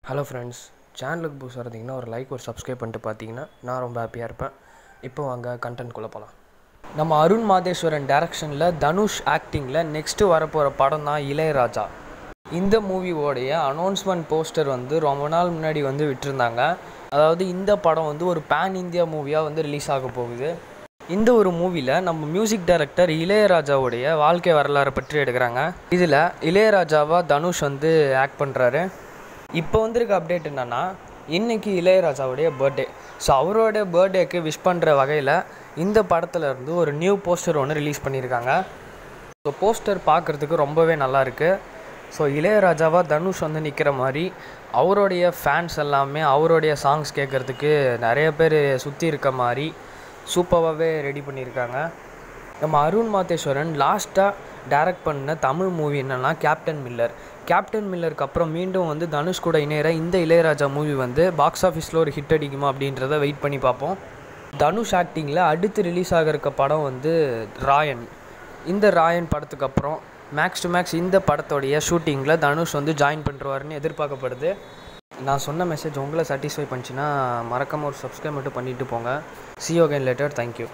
Hello friends, சேனலுக்கு புதுசாக இருந்தீங்கன்னா ஒரு லைக் ஒரு சப்ஸ்கிரைப் பண்ணிட்டு பார்த்தீங்கன்னா நான் ரொம்ப ஹாப்பியாக இருப்பேன். இப்போ வாங்க கண்டென்ட்குள்ளே போகலாம். நம்ம அருண் மாதேஸ்வரன் டைரக்ஷனில் தனுஷ் ஆக்டிங்கில் நெக்ஸ்ட்டு வரப்போகிற படம் தான் இளையராஜா. இந்த மூவியோடைய அனௌன்ஸ்மெண்ட் போஸ்டர் ரொம்ப நாள் முன்னாடி விட்டுருந்தாங்க. அதாவது இந்த படம் ஒரு பேன் இந்தியா மூவியாக ரிலீஸ் ஆக போகுது. இந்த ஒரு மூவியில் நம்ம மியூசிக் டைரக்டர் இளையராஜாவுடைய வாழ்க்கை வரலாறை பற்றி எடுக்கிறாங்க. இதில் இளையராஜாவாக தனுஷ் ஆக்ட் பண்ணுறாரு. இப்போ வந்திருக்க அப்டேட் என்னென்னா, இன்றைக்கி இளையராஜாவுடைய பர்த்டே. ஸோ அவரோட பர்த்டேக்கு விஷ் பண்ணுற வகையில் இந்த படத்துலேருந்து ஒரு நியூ போஸ்டர் ஒன்று ரிலீஸ் பண்ணியிருக்காங்க. ஸோ போஸ்டர் பார்க்குறதுக்கு ரொம்பவே நல்லாயிருக்கு. ஸோ இளையராஜாவாக தனுஷ் நிற்கிற மாதிரி அவருடைய ஃபேன்ஸ் எல்லாமே அவருடைய சாங்ஸ் கேட்குறதுக்கு நிறைய பேர் சுற்றி இருக்க மாதிரி சூப்பராகவே ரெடி பண்ணியிருக்காங்க. நம்ம அருண் மாதேஸ்வரன் லாஸ்ட்டாக டைரக்ட் பண்ண தமிழ் மூவி என்னென்னா கேப்டன் மில்லருக்கு அப்புறம் மீண்டும் தனுஷ் கூட இணையிற இந்த இளையராஜா மூவி பாக்ஸ் ஆஃபீஸில் ஒரு ஹிட் அடிக்குமா அப்படின்றத வெயிட் பண்ணி பார்ப்போம். தனுஷ் ஆக்டிங்கில் அடுத்து ரிலீஸ் ஆகிருக்க படம் ராயன். இந்த ராயன் படத்துக்கு அப்புறம் மேக்ஸ் டு மேக்ஸ் இந்த படத்தோடைய ஷூட்டிங்கில் தனுஷ் ஜாயின் பண்ணுறாருன்னு எதிர்பார்க்கப்படுது. நான் சொன்ன மெசேஜ் உங்களை சாட்டிஸ்ஃபை பண்ணிச்சுன்னா மறக்காமல் ஒரு சப்ஸ்கிரைப் மட்டும் பண்ணிவிட்டு போங்க. See you again later. Thank you.